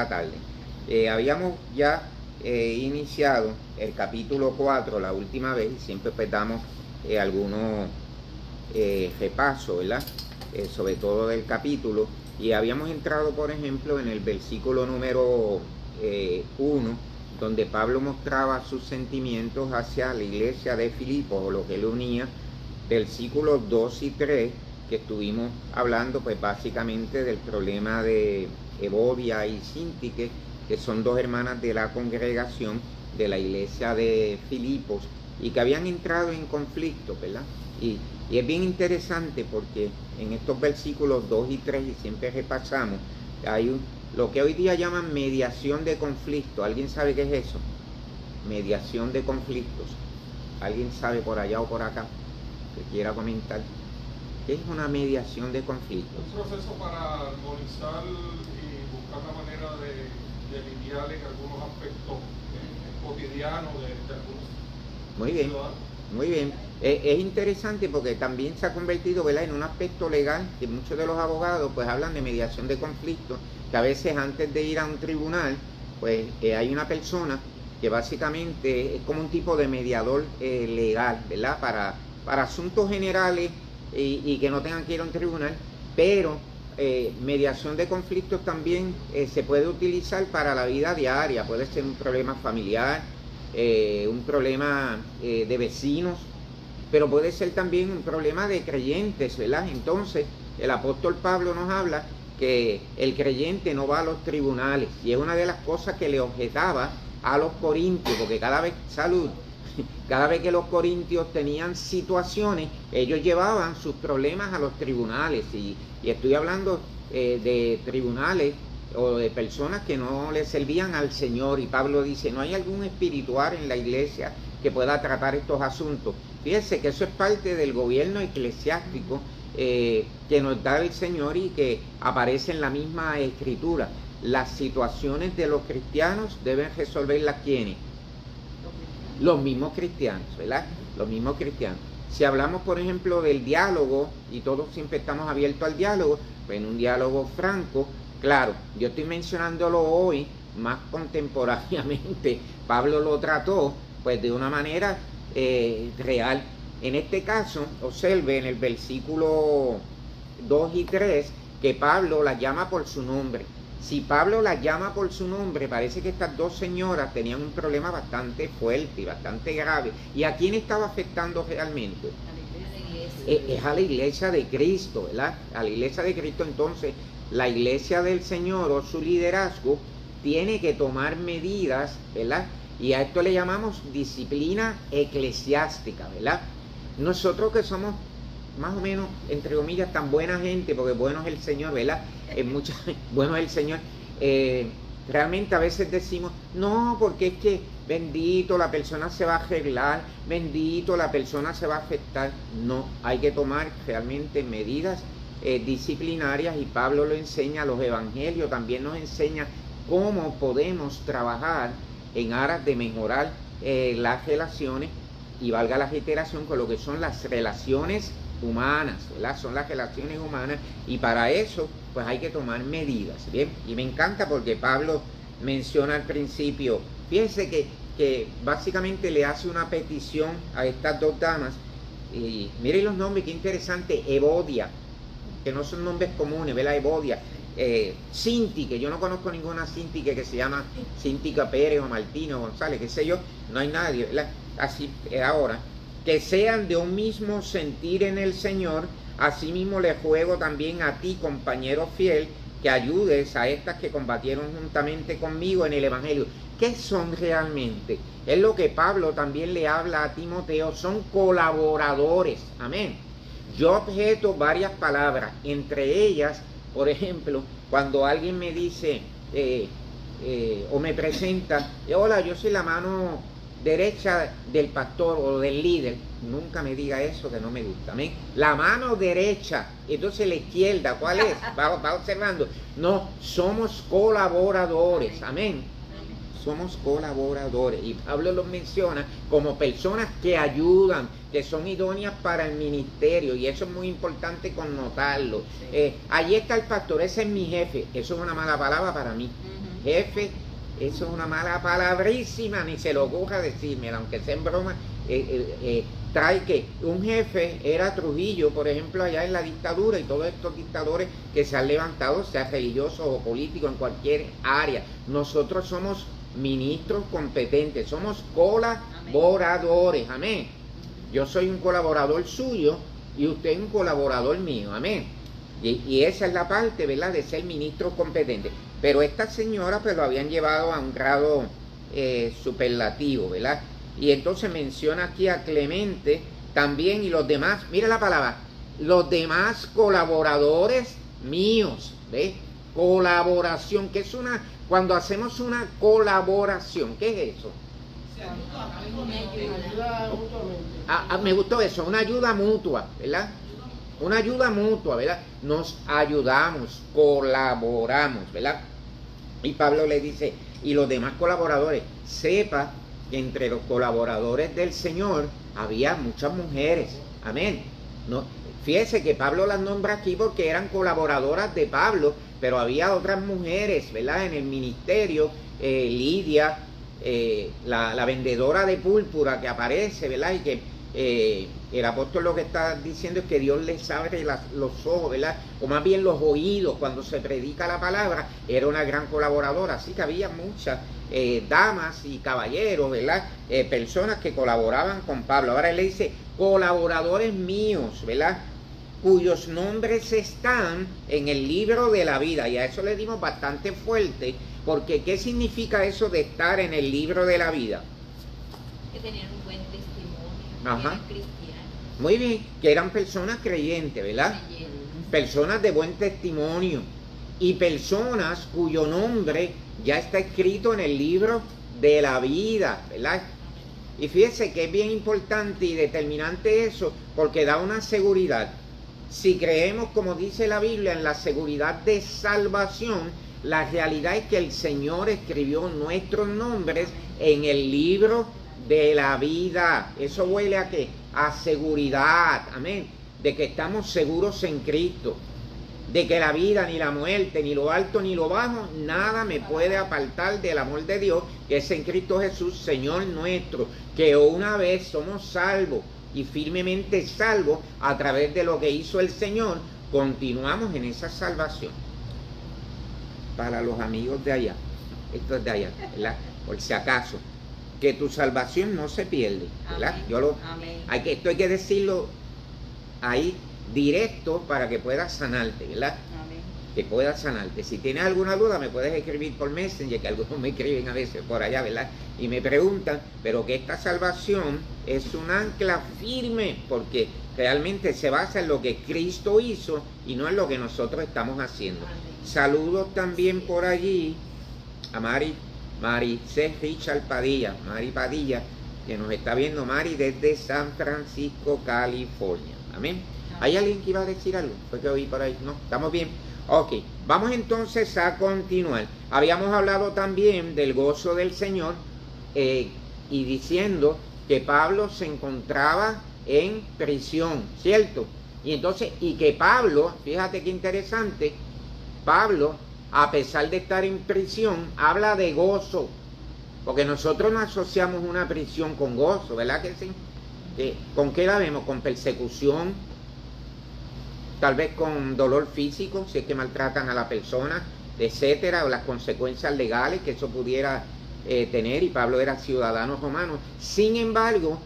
la tarde. Habíamos ya iniciado el capítulo 4 la última vez y siempre pues damos algunos repasos, ¿verdad? Sobre todo del capítulo, y habíamos entrado por ejemplo en el versículo número 1, donde Pablo mostraba sus sentimientos hacia la iglesia de Filipos, o lo que él unía. Versículos 2 y 3, que estuvimos hablando pues básicamente del problema de Evodia y Síntique, que son dos hermanas de la congregación de la iglesia de Filipos y que habían entrado en conflicto, ¿verdad? Y es bien interesante porque en estos versículos 2 y 3, y siempre repasamos, hay lo que hoy día llaman mediación de conflicto. ¿Alguien sabe qué es eso? Mediación de conflictos. ¿Alguien sabe por allá o por acá que quiera comentar? ¿Qué es una mediación de conflictos? Un proceso para armonizar y buscar la manera de lidiar en algunos aspectos cotidianos de algunos muy bien, ciudadanos. Muy bien. Es interesante porque también se ha convertido, ¿verdad?, en un aspecto legal, que muchos de los abogados pues hablan de mediación de conflictos, que a veces antes de ir a un tribunal pues hay una persona que básicamente es como un tipo de mediador legal, ¿verdad?, para asuntos generales y que no tengan que ir a un tribunal, pero mediación de conflictos también se puede utilizar para la vida diaria. Puede ser un problema familiar, un problema de vecinos, pero puede ser también un problema de creyentes, ¿verdad? Entonces el apóstol Pablo nos habla que el creyente no va a los tribunales, y es una de las cosas que le objetaba a los corintios, porque cada vez que los corintios tenían situaciones, ellos llevaban sus problemas a los tribunales, y estoy hablando de tribunales o de personas que no le servían al Señor, y Pablo dice, no hay algún espiritual en la iglesia que pueda tratar estos asuntos. Fíjense que eso es parte del gobierno eclesiástico que nos da el Señor y que aparece en la misma Escritura. Las situaciones de los cristianos deben resolverlas ¿quiénes? Los mismos cristianos, ¿verdad? Los mismos cristianos. Si hablamos, por ejemplo, del diálogo, y todos siempre estamos abiertos al diálogo, pues en un diálogo franco, claro, yo estoy mencionándolo hoy más contemporáneamente. Pablo lo trató pues de una manera real. En este caso, observe en el versículo 2 y 3 que Pablo la llama por su nombre. Si Pablo la llama por su nombre, parece que estas dos señoras tenían un problema bastante fuerte y bastante grave. ¿Y a quién estaba afectando realmente? Es a la iglesia de Cristo, ¿verdad? A la iglesia de Cristo. Entonces, la iglesia del Señor o su liderazgo tiene que tomar medidas, ¿verdad? Y a esto le llamamos disciplina eclesiástica, ¿verdad? Nosotros que somos más o menos, entre comillas, tan buena gente, porque bueno es el Señor, ¿verdad? Bueno es el Señor. Realmente a veces decimos, no, porque es que bendito, la persona se va a arreglar, bendito, la persona se va a afectar. No, hay que tomar realmente medidas disciplinarias, y Pablo lo enseña, los evangelios también nos enseña cómo podemos trabajar en aras de mejorar las relaciones, y valga la reiteración, con lo que son las relaciones humanas, ¿verdad? Son las relaciones humanas, y para eso pues hay que tomar medidas, ¿bien? Y me encanta porque Pablo menciona al principio, fíjense que básicamente le hace una petición a estas dos damas, y miren los nombres, qué interesante. Evodia, que no son nombres comunes, ¿verdad? Evodia. Síntique, yo no conozco ninguna Síntique que se llama Síntica Pérez o Martínez o González, qué sé yo, no hay nadie, ¿verdad? Así ahora, que sean de un mismo sentir en el Señor. Asimismo le juego también a ti, compañero fiel, que ayudes a estas que combatieron juntamente conmigo en el Evangelio. ¿Qué son realmente? Es lo que Pablo también le habla a Timoteo, son colaboradores, amén. Yo objeto varias palabras, entre ellas, por ejemplo, cuando alguien me dice o me presenta, hola, yo soy la mano derecha del pastor o del líder, nunca me diga eso, que no me gusta, amén. La mano derecha, entonces la izquierda, ¿cuál es? Va observando. No, somos colaboradores, amén. Somos colaboradores, y Pablo los menciona como personas que ayudan, que son idóneas para el ministerio, y eso es muy importante connotarlo. Allí está el pastor, ese es mi jefe. Eso es una mala palabra para mí. jefe, eso es una mala palabrísima, ni se lo ocurra decírmela, aunque sea en broma. Trae que un jefe era Trujillo, por ejemplo, allá en la dictadura, y todos estos dictadores que se han levantado, sea religiosos o políticos, en cualquier área. Nosotros somos ministros competentes, somos colaboradores, amén. Yo soy un colaborador suyo y usted es un colaborador mío, amén. Y esa es la parte, ¿verdad?, de ser ministro competente. Pero esta señora pues lo habían llevado a un grado superlativo, ¿verdad? Y entonces menciona aquí a Clemente también y los demás, mire la palabra, los demás colaboradores míos, ¿ves? Colaboración, que es una, cuando hacemos una colaboración, ¿qué es eso? Me gustó eso, una ayuda mutua, ¿verdad? Una ayuda mutua, ¿verdad? Nos ayudamos, colaboramos, ¿verdad? Y Pablo le dice, y los demás colaboradores, sepa que entre los colaboradores del Señor había muchas mujeres, amén. No, fíjese que Pablo las nombra aquí porque eran colaboradoras de Pablo, pero había otras mujeres, ¿verdad?, en el ministerio. Lidia, la vendedora de púrpura que aparece, ¿verdad?, y que el apóstol lo que está diciendo es que Dios les abre los ojos, ¿verdad?, o más bien los oídos cuando se predica la palabra. Era una gran colaboradora, así que había muchas damas y caballeros, ¿verdad?, personas que colaboraban con Pablo. Ahora él le dice, colaboradores míos, ¿verdad?, cuyos nombres están en el libro de la vida. Y a eso le dimos bastante fuerte, porque ¿qué significa eso de estar en el libro de la vida? Que tenían un buen testimonio, Ajá. que eran cristianos. Muy bien, que eran personas creyentes, ¿verdad? Creyentes. Personas de buen testimonio y personas cuyo nombre ya está escrito en el libro de la vida, ¿verdad? Y fíjese que es bien importante y determinante eso, porque da una seguridad. Si creemos, como dice la Biblia, en la seguridad de salvación, la realidad es que el Señor escribió nuestros nombres en el libro de la vida. Eso huele a ¿qué? A seguridad, amén, de que estamos seguros en Cristo, de que la vida, ni la muerte, ni lo alto, ni lo bajo, nada me puede apartar del amor de Dios, que es en Cristo Jesús, Señor nuestro, que una vez somos salvos y firmemente salvos a través de lo que hizo el Señor, continuamos en esa salvación. Para los amigos de allá, esto es de allá, ¿verdad?, por si acaso, que tu salvación no se pierde, ¿verdad? Amén. Esto hay que decirlo ahí directo para que puedas sanarte, ¿verdad? Amén. Que puedas sanarte. Si tienes alguna duda me puedes escribir por Messenger, que algunos me escriben a veces por allá, ¿verdad?, y me preguntan, pero que esta salvación es un ancla firme, porque realmente se basa en lo que Cristo hizo y no en lo que nosotros estamos haciendo. Amén. Saludos también por allí a Mari C. Richard Padilla, Mari Padilla, que nos está viendo, Mari desde San Francisco, California. Amén. ¿Hay alguien que iba a decir algo? Fue que oí por ahí. No, estamos bien. Ok, vamos entonces a continuar. Habíamos hablado también del gozo del Señor y diciendo que Pablo se encontraba en prisión, ¿cierto? Y entonces, y que Pablo, fíjate qué interesante, Pablo, a pesar de estar en prisión, habla de gozo, porque nosotros no asociamos una prisión con gozo, ¿verdad que sí? ¿Con qué la vemos? Con persecución, tal vez con dolor físico, si es que maltratan a la persona, etcétera, o las consecuencias legales que eso pudiera tener, y Pablo era ciudadano romano. Sin embargo,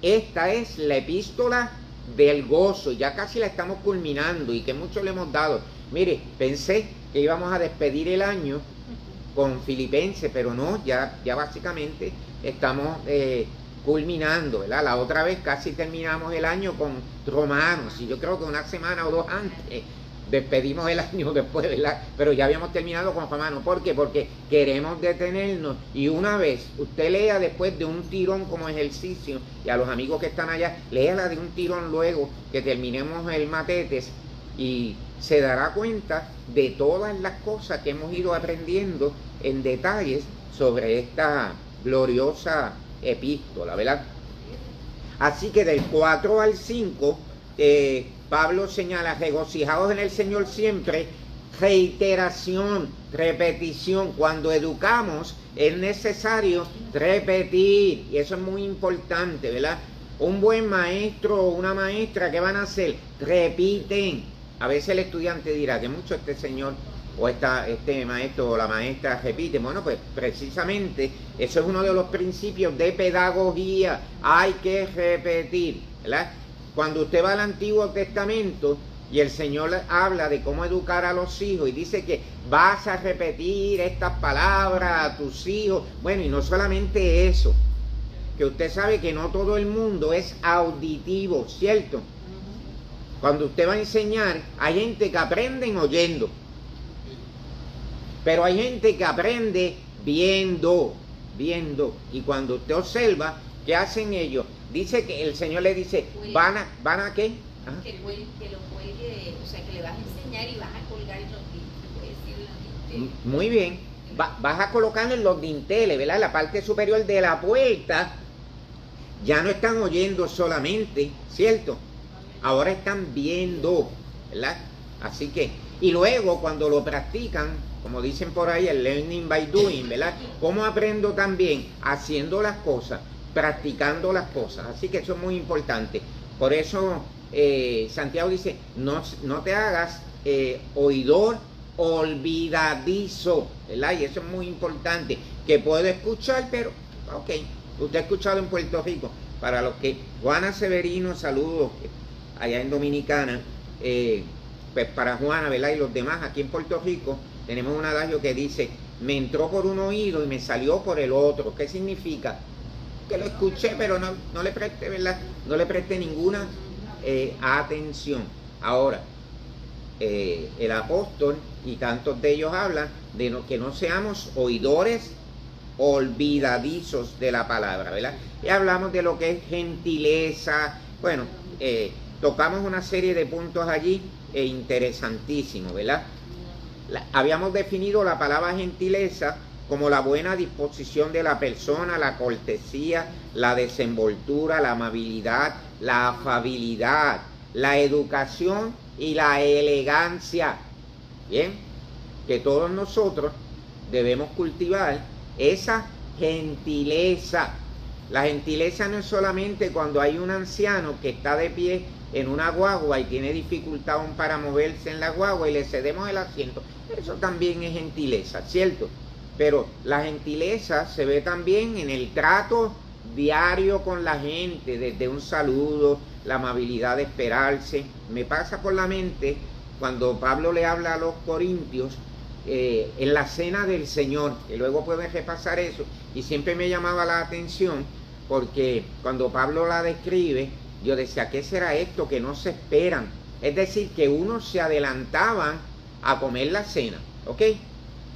esta es la epístola del gozo, ya casi la estamos culminando y que mucho le hemos dado. Mire, pensé que íbamos a despedir el año con Filipenses, pero no, ya básicamente estamos culminando, ¿verdad? La otra vez casi terminamos el año con Romanos, y yo creo que una semana o dos antes despedimos el año después, ¿verdad? Pero ya habíamos terminado con Romanos. ¿Por qué? Porque queremos detenernos, y una vez usted lea después de un tirón como ejercicio, y a los amigos que están allá, léala de un tirón luego que terminemos el Matetes, y se dará cuenta de todas las cosas que hemos ido aprendiendo en detalles sobre esta gloriosa epístola, ¿verdad? Así que del 4 al 5, Pablo señala, regocijaos en el Señor siempre, reiteración, repetición. Cuando educamos es necesario repetir, y eso es muy importante, ¿verdad? Un buen maestro o una maestra, ¿qué van a hacer? Repiten. A veces el estudiante dirá que mucho este señor o este maestro o la maestra repite. Bueno, pues precisamente eso es uno de los principios de pedagogía. Hay que repetir, ¿verdad? Cuando usted va al Antiguo Testamento y el Señor habla de cómo educar a los hijos y dice que vas a repetir estas palabras a tus hijos. Bueno, y no solamente eso, que usted sabe que no todo el mundo es auditivo, ¿cierto? Cuando usted va a enseñar, hay gente que aprende oyendo, pero hay gente que aprende viendo. Y cuando usted observa, ¿qué hacen ellos? Dice que el Señor le dice, ¿van a qué? Ajá. Que lo cuelgue, o sea, que le vas a enseñar y vas a colgar en los dinteles. Muy bien. Vas a colocarlo en los dinteles, ¿verdad? En la parte superior de la puerta. Ya no están oyendo solamente, ¿cierto? Ahora están viendo, ¿verdad? Así que, y luego cuando lo practican, como dicen por ahí, el learning by doing, ¿verdad? ¿Cómo aprendo también? Haciendo las cosas, practicando las cosas. Así que eso es muy importante. Por eso Santiago dice, no te hagas oidor olvidadizo, ¿verdad? Y eso es muy importante, que puedo escuchar, pero, ok, usted ha escuchado en Puerto Rico, para los que, Juana Severino, saludos, allá en Dominicana, pues para Juana, ¿verdad? Y los demás, aquí en Puerto Rico, tenemos un adagio que dice, me entró por un oído y me salió por el otro. ¿Qué significa? Que lo escuché, pero no le presté, ¿verdad? No le presté ninguna atención. Ahora, el apóstol y tantos de ellos hablan de que no seamos oidores olvidadizos de la palabra, ¿verdad? Y hablamos de lo que es gentileza. Bueno, tocamos una serie de puntos allí interesantísimos, ¿verdad? Habíamos definido la palabra gentileza como la buena disposición de la persona, la cortesía, la desenvoltura, la amabilidad, la afabilidad, la educación y la elegancia. Bien, que todos nosotros debemos cultivar esa gentileza. La gentileza no es solamente cuando hay un anciano que está de pie en una guagua y tiene dificultad aún para moverse en la guagua y le cedemos el asiento. Eso también es gentileza, ¿cierto? Pero la gentileza se ve también en el trato diario con la gente, desde un saludo, la amabilidad de esperarse. Me pasa por la mente cuando Pablo le habla a los corintios en la cena del Señor, que luego pueden repasar eso, y siempre me llamaba la atención porque cuando Pablo la describe, yo decía, ¿qué será esto? Que no se esperan. Es decir, que unos se adelantaban a comer la cena, ¿ok?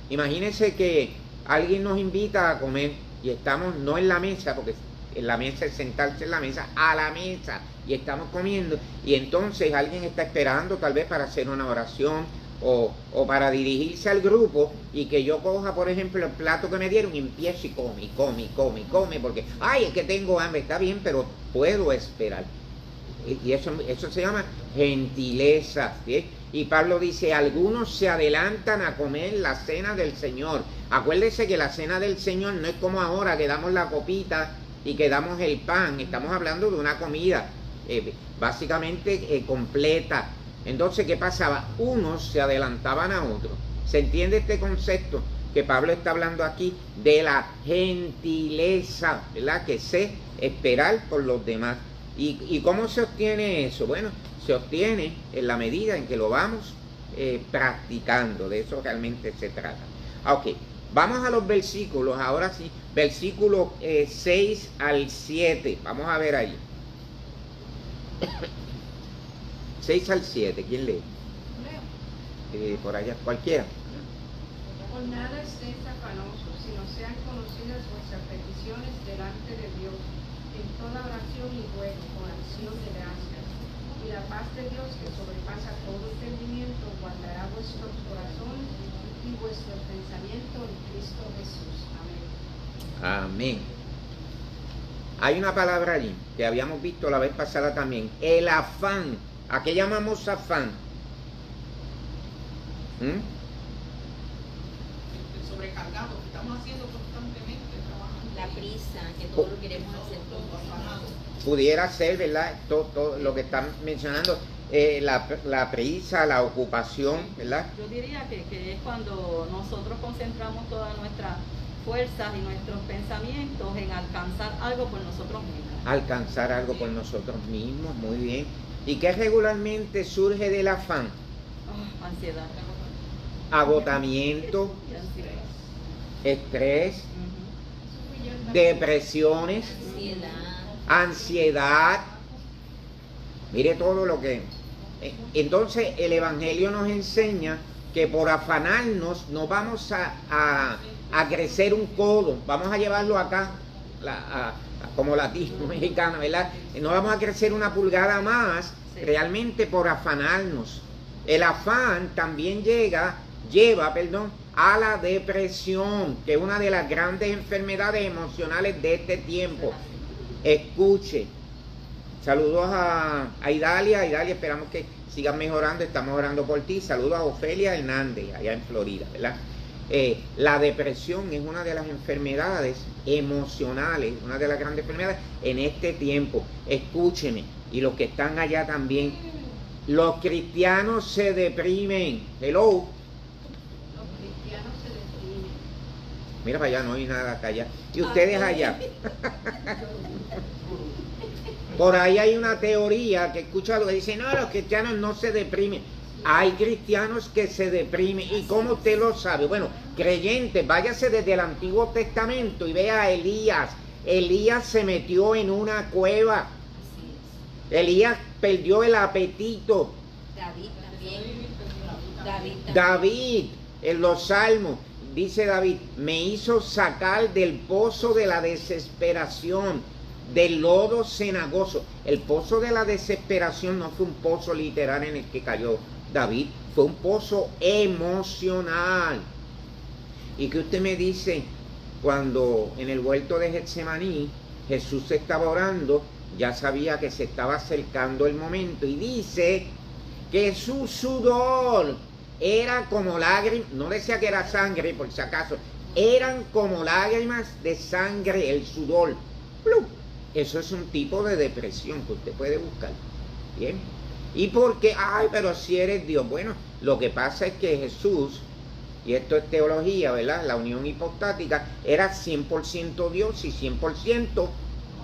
Imagínense que alguien nos invita a comer y estamos no en la mesa, porque en la mesa es sentarse en la mesa, a la mesa, y estamos comiendo, y entonces alguien está esperando tal vez para hacer una oración o para dirigirse al grupo, y que yo coja, por ejemplo, el plato que me dieron y empiezo y come, porque, ay, es que tengo hambre. Está bien, pero puedo esperar. Y eso se llama gentileza, ¿sí? Y Pablo dice, algunos se adelantan a comer la cena del Señor. Acuérdese que la cena del Señor no es como ahora, que damos la copita y que damos el pan. Estamos hablando de una comida básicamente completa. Entonces, ¿qué pasaba? Unos se adelantaban a otros. ¿Se entiende este concepto? Que Pablo está hablando aquí de la gentileza, ¿verdad? Que sé esperar por los demás. ¿Y cómo se obtiene eso? Bueno, se obtiene en la medida en que lo vamos practicando. De eso realmente se trata. Ok, vamos a los versículos, ahora sí. Versículos 6 al 7. Vamos a ver ahí. 6 al 7, ¿quién lee? Por allá, cualquiera. Por nada estéis afanosos, sino sean conocidas vuestras peticiones delante de Dios, en toda oración y ruego, con acción de gracias. Y la paz de Dios, que sobrepasa todo entendimiento, guardará vuestros corazones y vuestros pensamientos en Cristo Jesús. Amén. Amén. Hay una palabra allí que habíamos visto la vez pasada también, el afán. ¿A qué llamamos afán? Sobrecargados, estamos haciendo constantemente, trabajando. La prisa, que todo lo queremos hacer todo afanados. Pudiera ser, ¿verdad? Todo lo que están mencionando, la prisa, la ocupación, ¿verdad? Yo diría que es cuando nosotros concentramos todas nuestras fuerzas y nuestros pensamientos en alcanzar algo por nosotros mismos. Alcanzar algo por nosotros mismos, muy bien. ¿Y qué regularmente surge del afán? Ansiedad. Agotamiento, Y ansiedad. estrés, Ujú. depresiones, ansiedad. Mire todo lo que... Entonces el Evangelio nos enseña que por afanarnos no vamos a crecer un codo, vamos a llevarlo acá, como latino, mexicano, ¿verdad? No vamos a crecer una pulgada más, Sí. realmente por afanarnos. El afán también lleva, a la depresión, que es una de las grandes enfermedades emocionales de este tiempo. Escuche. Saludos a Idalia. Idalia, esperamos que sigan mejorando. Estamos orando por ti. Saludos a Ofelia Hernández, allá en Florida, ¿verdad? La depresión es una de las enfermedades emocionales, una de las grandes enfermedades en este tiempo. Escúcheme, y los que están allá también. Los cristianos se deprimen. Hello. Los cristianos se deprimen. Mira para allá, no hay nada acá allá. Y ustedes allá. Por ahí hay una teoría que he escuchado que dice, no, los cristianos no se deprimen. Hay cristianos que se deprimen. ¿Y cómo usted lo sabe? Bueno, creyentes, váyase desde el Antiguo Testamento y vea a Elías. Elías se metió en una cueva. Elías perdió el apetito. David también. David, en los Salmos, dice David, me hizo sacar del pozo de la desesperación, del lodo cenagoso. El pozo de la desesperación no fue un pozo literal en el que cayó David, fue un pozo emocional. ¿Y qué usted me dice cuando en el huerto de Getsemaní Jesús estaba orando? Ya sabía que se estaba acercando el momento y dice que su sudor era como lágrimas, no decía que era sangre por si acaso, eran como lágrimas de sangre el sudor. ¡Plum! Eso es un tipo de depresión que usted puede buscar. ¿Bien? ¿Y por qué? Ay, pero si eres Dios. Bueno, lo que pasa es que Jesús, y esto es teología, ¿verdad? La unión hipostática, era 100% Dios y 100%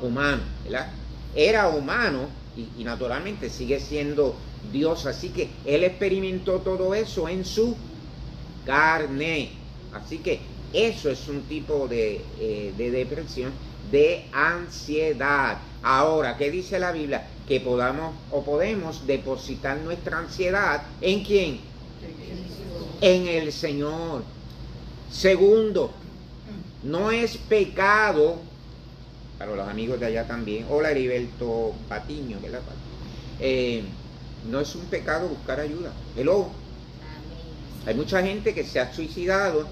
humano, ¿verdad? Era humano y naturalmente sigue siendo Dios, así que Él experimentó todo eso en su carne. Así que eso es un tipo de depresión, de ansiedad. Ahora, ¿qué dice la Biblia? Que podemos depositar nuestra ansiedad ¿en quién? En el Señor. Segundo, no es pecado, para los amigos de allá también, hola Heriberto Patiño, ¿verdad? No es un pecado buscar ayuda. Hello. Hay mucha gente que se ha suicidado,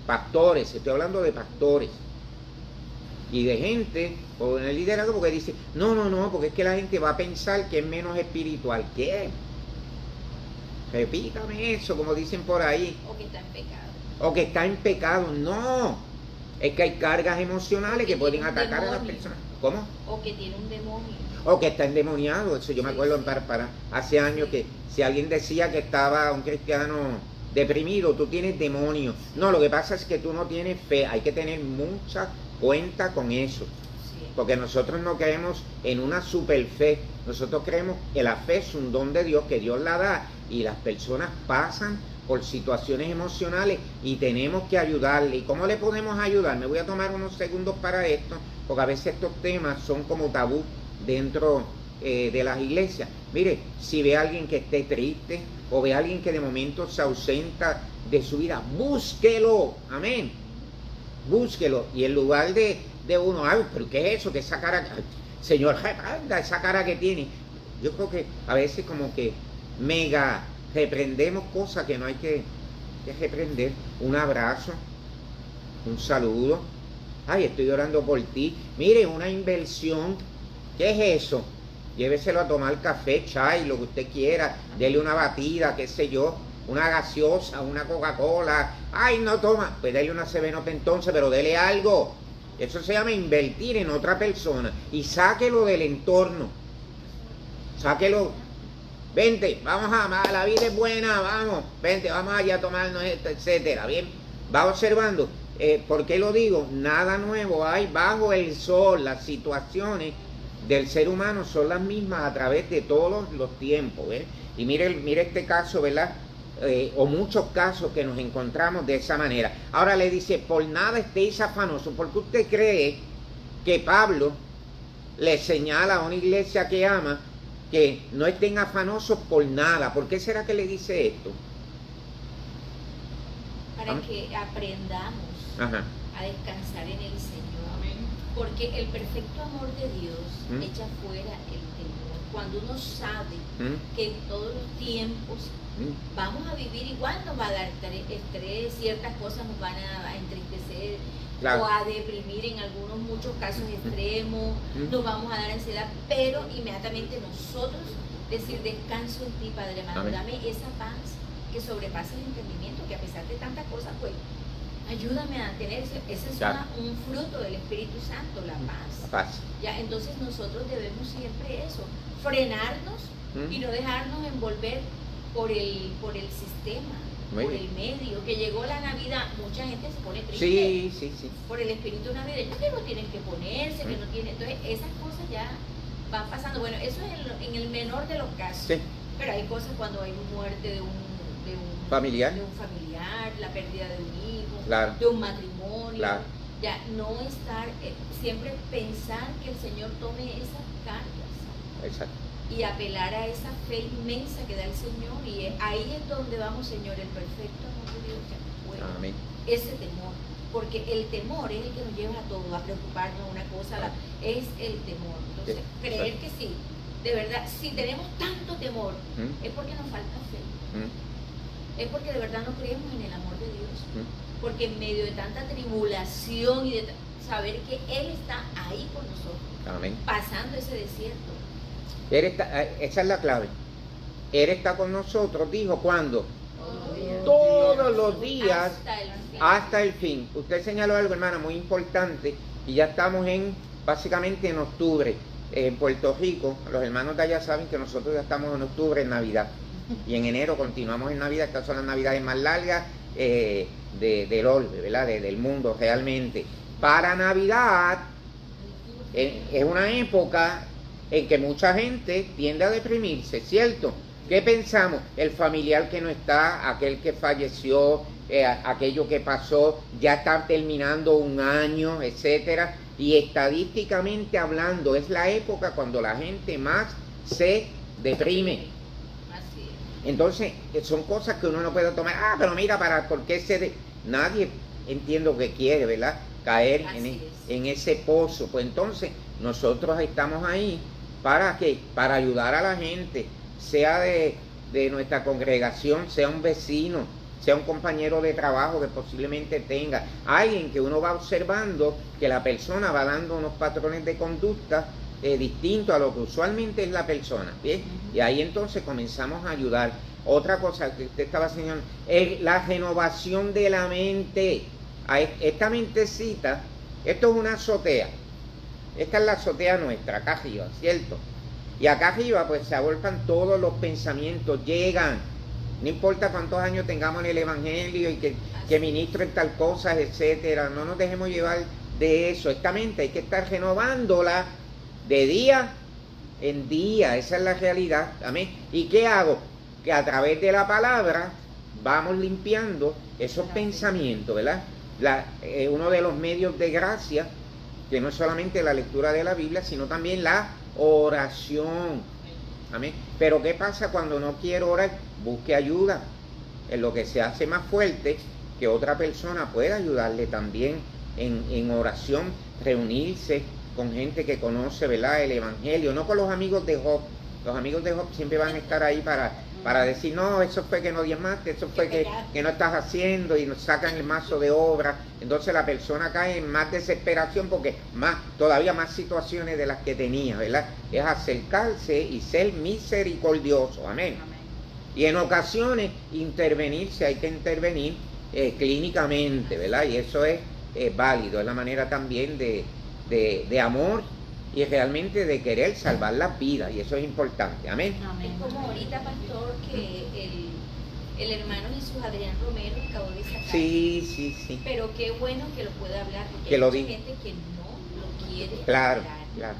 pastores, estoy hablando de pastores, y de gente o en el liderazgo, porque dice, no, porque es que la gente va a pensar que es menos espiritual. ¿Qué? Repítame eso, como dicen por ahí. O que está en pecado. O que está en pecado. No, es que hay cargas emocionales que pueden atacar a las personas. ¿Cómo? O que tiene un demonio. O que está endemoniado. Eso yo me acuerdo para hace años que si alguien decía que estaba un cristiano deprimido, tú tienes demonio. No, lo que pasa es que tú no tienes fe. Hay que tener mucha cuenta con eso. Porque nosotros no creemos en una super fe. Nosotros creemos que la fe es un don de Dios, que Dios la da, y las personas pasan por situaciones emocionales y tenemos que ayudarle. ¿Y cómo le podemos ayudar? Me voy a tomar unos segundos para esto, porque a veces estos temas son como tabú dentro de las iglesias. Mire, si ve a alguien que esté triste o ve a alguien que de momento se ausenta de su vida, búsquelo, amén, búsquelo. Y en lugar de uno, ay, pero ¿qué es eso? Que esa cara, ay, Señor, anda, esa cara que tiene. Yo creo que a veces como que mega reprendemos cosas que no hay que reprender. Un abrazo, un saludo. Ay, estoy orando por ti. Mire, una inversión. ¿Qué es eso? Lléveselo a tomar café, chai, lo que usted quiera. Dele una batida, qué sé yo. una gaseosa, una Coca-Cola. Ay, no toma, pues dale una 7-Up entonces, pero dele algo. Eso se llama invertir en otra persona. Y sáquelo del entorno. Sáquelo. Vente, vamos la vida es buena, vamos. Vente, vamos allá a tomarnos esto, etcétera. Bien, va observando. ¿Por qué lo digo? Nada nuevo hay bajo el sol. Las situaciones del ser humano son las mismas a través de todos los tiempos. ¿Ves? Y mire este caso, ¿verdad? O muchos casos que nos encontramos de esa manera. Ahora le dice, por nada estéis afanosos. ¿Por qué usted cree que Pablo le señala a una iglesia que ama que no estén afanosos por nada? ¿Por qué será que le dice esto? Para que aprendamos Ajá. a descansar en el Señor. Amén. Porque el perfecto amor de Dios ¿Mm? echa fuera el temor. Cuando uno sabe ¿Mm? que en todos los tiempos ¿Mm? vamos a vivir igual, nos va a dar estrés, ciertas cosas nos van a entristecer Claro. o a deprimir en algunos muchos casos extremos, nos vamos a dar ansiedad, pero inmediatamente nosotros decir descanso en ti, Padre amado, Amén. dame esa paz que sobrepasa el entendimiento, que a pesar de tantas cosas, pues ayúdame a tener ese es Claro. un fruto del Espíritu Santo, la paz. La paz. Ya, entonces nosotros debemos siempre eso, frenarnos y no dejarnos envolver por el sistema, Muy por bien. el medio. Que llegó la Navidad, mucha gente se pone triste Sí. por el espíritu navideño, que no tienen que ponerse, que no tienen. Entonces, esas cosas ya van pasando. Bueno, eso es en el menor de los casos. Sí. Pero hay cosas cuando hay muerte de un Familiar. la pérdida de un hijo, Claro. de un matrimonio. Claro. Ya no estar, siempre pensar que el Señor tome esas cargas Exacto. y apelar a esa fe inmensa que da el Señor. Y ahí es donde vamos, Señor, el perfecto amor de Dios que nos puede. Amén. Ese temor, porque el temor es el que nos lleva a todo, a preocuparnos una cosa, es el temor. Entonces, Sí, creer que sí, de verdad, si tenemos tanto temor, ¿Mm? es porque nos falta fe, ¿Mm? es porque de verdad no creemos en el amor de Dios, ¿Mm? porque en medio de tanta tribulación y de saber que Él está ahí con nosotros, Amén. pasando ese desierto. Esa es la clave. Él está con nosotros, dijo, ¿cuándo? Todos los días hasta el fin. Usted señaló algo, hermana, muy importante, y ya estamos básicamente en octubre. En Puerto Rico, los hermanos de allá saben que nosotros ya estamos en octubre, en Navidad. Y en enero continuamos en Navidad. Estas son las Navidades más largas del orbe, ¿verdad? Del mundo realmente. Para Navidad es una época en que mucha gente tiende a deprimirse, ¿cierto? ¿Qué pensamos? El familiar que no está, aquel que falleció, aquello que pasó, ya está terminando un año, etcétera. Y estadísticamente hablando, es la época cuando la gente más se deprime. Así es. Entonces, son cosas que uno no puede tomar. Pero mira, ¿por qué nadie, entiendo que quiere, ¿verdad? Caer en ese pozo. Pues entonces, nosotros estamos ahí, ¿para qué? Para ayudar a la gente, sea de nuestra congregación, sea un vecino, sea un compañero de trabajo que posiblemente tenga, alguien que uno va observando que la persona va dando unos patrones de conducta distintos a lo que usualmente es la persona, ¿bien? Y ahí entonces comenzamos a ayudar. Otra cosa que usted estaba señalando, es la renovación de la mente. Esta mentecita, esto es una azotea, esta es la azotea nuestra, acá arriba, ¿cierto? Y acá arriba pues se agolpan todos los pensamientos, llegan, no importa cuántos años tengamos en el Evangelio y que ministren tal cosas, etcétera, no nos dejemos llevar de eso. Esta mente hay que estar renovándola de día en día, esa es la realidad, amén. ¿Y qué hago? Que a través de la palabra vamos limpiando esos pensamientos, ¿verdad? Uno de los medios de gracia, que no es solamente la lectura de la Biblia, sino también la oración, amén. Pero ¿qué pasa cuando no quiero orar? Busque ayuda, en lo que se hace más fuerte, que otra persona pueda ayudarle también en oración, reunirse con gente que conoce, ¿verdad?, el Evangelio, no con los amigos de Job. Los amigos de Job siempre van a estar ahí para decir, no, eso fue que no diezmaste, eso fue que no estás haciendo, y nos sacan el mazo de obra. Entonces la persona cae en más desesperación porque todavía más situaciones de las que tenía, ¿verdad? Es acercarse y ser misericordioso, amén. Y en ocasiones intervenir, si hay que intervenir clínicamente, ¿verdad? Y eso es válido, es la manera también de amor y realmente de querer salvar las vidas, y eso es importante. Amén. Amén. Es como ahorita, pastor, que el hermano Jesús Adrián Romero acabó de sacar. Sí. Pero qué bueno que lo pueda hablar, porque Que hay lo mucha diga. gente que no lo quiere Claro, hablar. claro.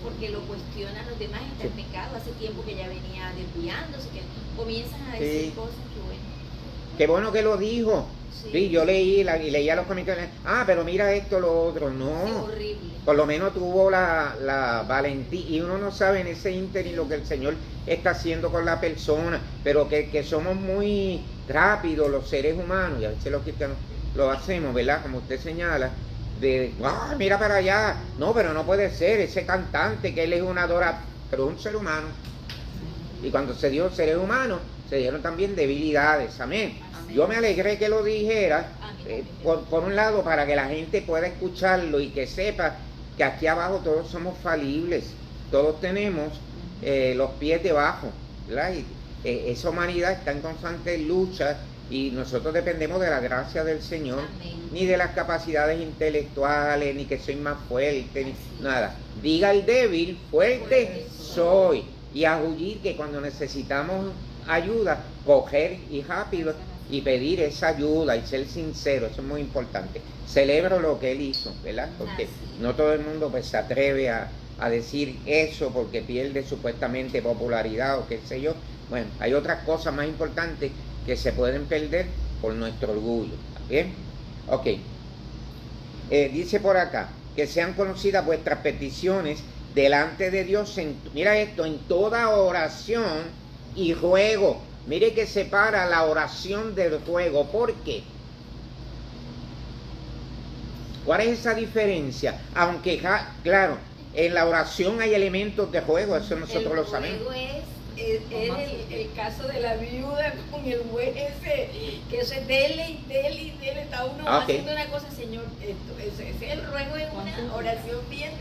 Porque lo cuestionan los demás, está en pecado. Hace tiempo que ya venía desviándose, que comienzan a decir Sí. cosas que bueno. Qué bueno que lo dijo. Sí, yo leía los comentarios. Pero mira esto, lo otro. Sí, No. horrible. Por lo menos tuvo la valentía, y uno no sabe en ese ínterin lo que el Señor está haciendo con la persona, pero que somos muy rápidos los seres humanos, y a veces los cristianos lo hacemos, ¿verdad? Como usted señala, mira para allá, no, pero no puede ser, ese cantante que él es un adorador, pero un ser humano. Y cuando se dio seres humanos, se dieron también debilidades, amén. Amén. Yo me alegré que lo dijera, Amén. por un lado, para que la gente pueda escucharlo y que sepa que aquí abajo todos somos falibles, todos tenemos los pies debajo, ¿verdad? Y esa humanidad está en constante lucha, y nosotros dependemos de la gracia del Señor, Amén. ni de las capacidades intelectuales, ni que soy más fuerte, ni Así. nada. Diga el débil, fuerte Fuerte soy. Y a huir, que cuando necesitamos ayuda, coger y rápido y pedir esa ayuda y ser sincero, eso es muy importante. Celebro lo que él hizo, ¿verdad? Porque Así. no todo el mundo pues se atreve a decir eso porque pierde supuestamente popularidad o qué sé yo. Bueno, hay otras cosas más importantes que se pueden perder por nuestro orgullo. ¿Bien? Ok. Dice por acá, que sean conocidas vuestras peticiones delante de Dios, mira esto, en toda oración y ruego. Mire que separa la oración del ruego. ¿Por qué? ¿Cuál es esa diferencia? Aunque, claro, en la oración hay elementos de ruego, eso nosotros lo sabemos. El juego es el caso de la viuda con el juez ese, que eso es dele y dele y dele, está uno Ok. haciendo una cosa, Señor, ese el ruego es una oración bien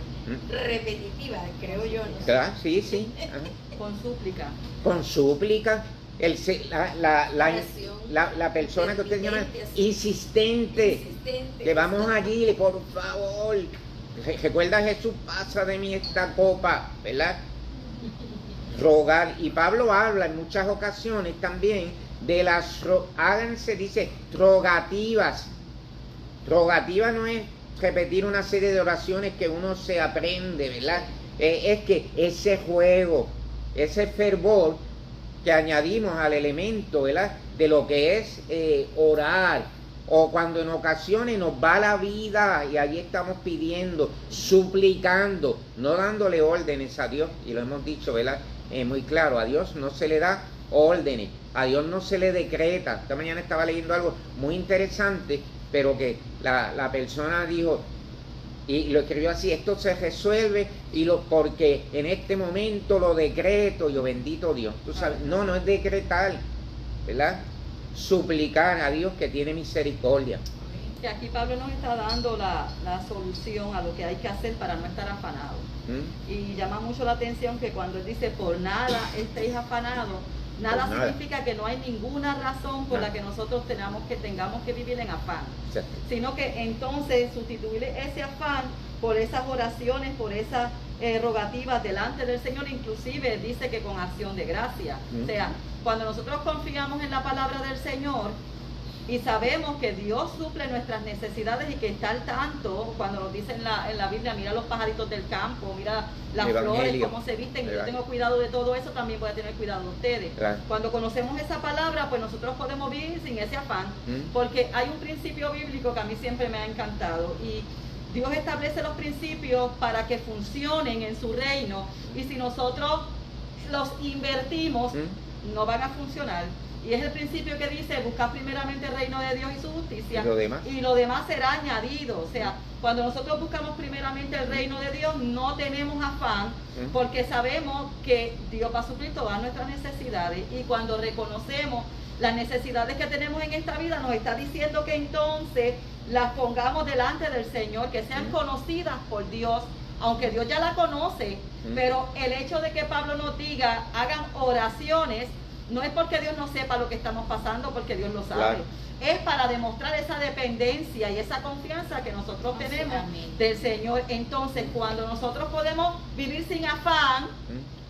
repetitiva, creo yo, no sé. Claro, sí. Ajá. Con súplica. Con súplica, Oración la persona que usted llama insistente, así. insistente, que vamos allí, por favor, recuerda Jesús, pasa de mí esta copa, ¿verdad? Rogar, y Pablo habla en muchas ocasiones también de háganse, dice, rogativas. Rogativa no es repetir una serie de oraciones que uno se aprende, ¿verdad? Es que ese juego, ese fervor que añadimos al elemento, ¿verdad? De lo que es orar, o cuando en ocasiones nos va la vida y allí estamos pidiendo, suplicando, no dándole órdenes a Dios, y lo hemos dicho, ¿verdad? Muy claro, a Dios no se le da órdenes, a Dios no se le decreta. Esta mañana estaba leyendo algo muy interesante, pero que la persona dijo, y lo escribió así, esto se resuelve porque en este momento lo decreto. Yo, bendito Dios, tú sabes, no es decretar, ¿verdad? Suplicar a Dios que tiene misericordia. Que aquí Pablo nos está dando la solución a lo que hay que hacer para no estar afanados. Y llama mucho la atención que cuando él dice por nada estéis afanados, nada significa que no hay ninguna razón por la que nosotros tengamos que vivir en afán, sino que entonces sustituir ese afán por esas oraciones, por esas rogativas delante del Señor, inclusive dice que con acción de gracia. O sea, cuando nosotros confiamos en la palabra del Señor y sabemos que Dios suple nuestras necesidades y que está al tanto, cuando nos dice en la Biblia, mira los pajaritos del campo, mira las flores, cómo se visten, yo tengo cuidado de todo eso, también voy a tener cuidado de ustedes. Claro. Cuando conocemos esa palabra, pues nosotros podemos vivir sin ese afán, porque hay un principio bíblico que a mí siempre me ha encantado, y Dios establece los principios para que funcionen en su reino, y si nosotros los invertimos, no van a funcionar. Y es el principio que dice, buscar primeramente el reino de Dios y su justicia, y lo demás será añadido. O sea, cuando nosotros buscamos primeramente el reino de Dios, no tenemos afán, porque sabemos que Dios va a suplir todas nuestras necesidades. Y cuando reconocemos las necesidades que tenemos en esta vida, nos está diciendo que entonces las pongamos delante del Señor, que sean conocidas por Dios, aunque Dios ya la conoce, pero el hecho de que Pablo nos diga, hagan oraciones, No es porque Dios no sepa lo que estamos pasando, porque Dios lo sabe. Claro. Es para demostrar esa dependencia y esa confianza que nosotros tenemos del Señor. Entonces, cuando nosotros podemos vivir sin afán,